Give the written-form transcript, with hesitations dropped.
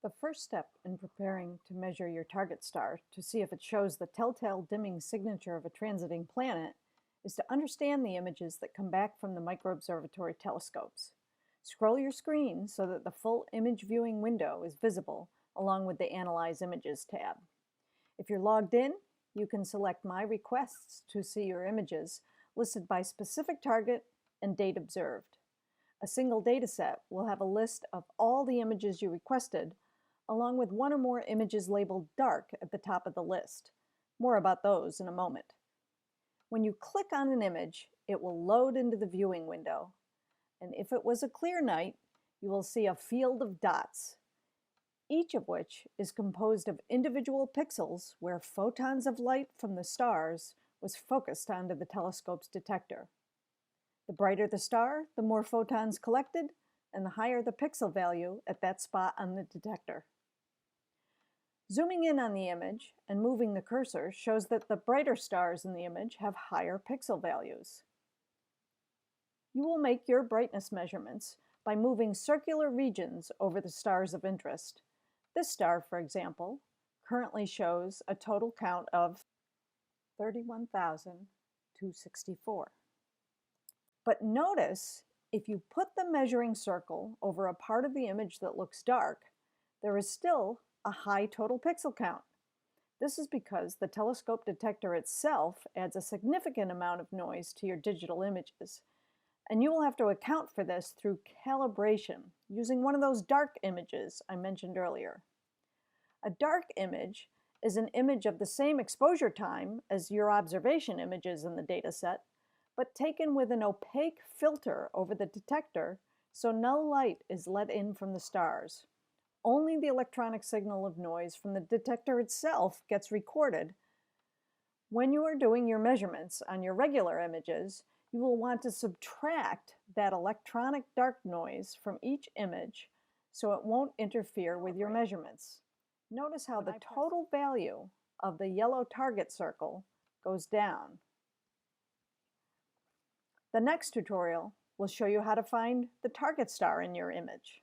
The first step in preparing to measure your target star to see if it shows the telltale dimming signature of a transiting planet is to understand the images that come back from the MicroObservatory telescopes. Scroll your screen so that the full image viewing window is visible along with the Analyze Images tab. If you're logged in, you can select My Requests to see your images listed by specific target and date observed. A single dataset will have a list of all the images you requested, along with one or more images labeled dark at the top of the list. More about those in a moment. When you click on an image, it will load into the viewing window. And if it was a clear night, you will see a field of dots, each of which is composed of individual pixels where photons of light from the stars was focused onto the telescope's detector. The brighter the star, the more photons collected, and the higher the pixel value at that spot on the detector. Zooming in on the image and moving the cursor shows that the brighter stars in the image have higher pixel values. You will make your brightness measurements by moving circular regions over the stars of interest. This star, for example, currently shows a total count of 31,264. But notice, if you put the measuring circle over a part of the image that looks dark, there is still a high total pixel count. This is because the telescope detector itself adds a significant amount of noise to your digital images, and you will have to account for this through calibration using one of those dark images I mentioned earlier. A dark image is an image of the same exposure time as your observation images in the dataset, but taken with an opaque filter over the detector so no light is let in from the stars. Only the electronic signal of noise from the detector itself gets recorded. When you are doing your measurements on your regular images, you will want to subtract that electronic dark noise from each image so it won't interfere with your measurements. Notice how the total value of the yellow target circle goes down. The next tutorial will show you how to find the target star in your image.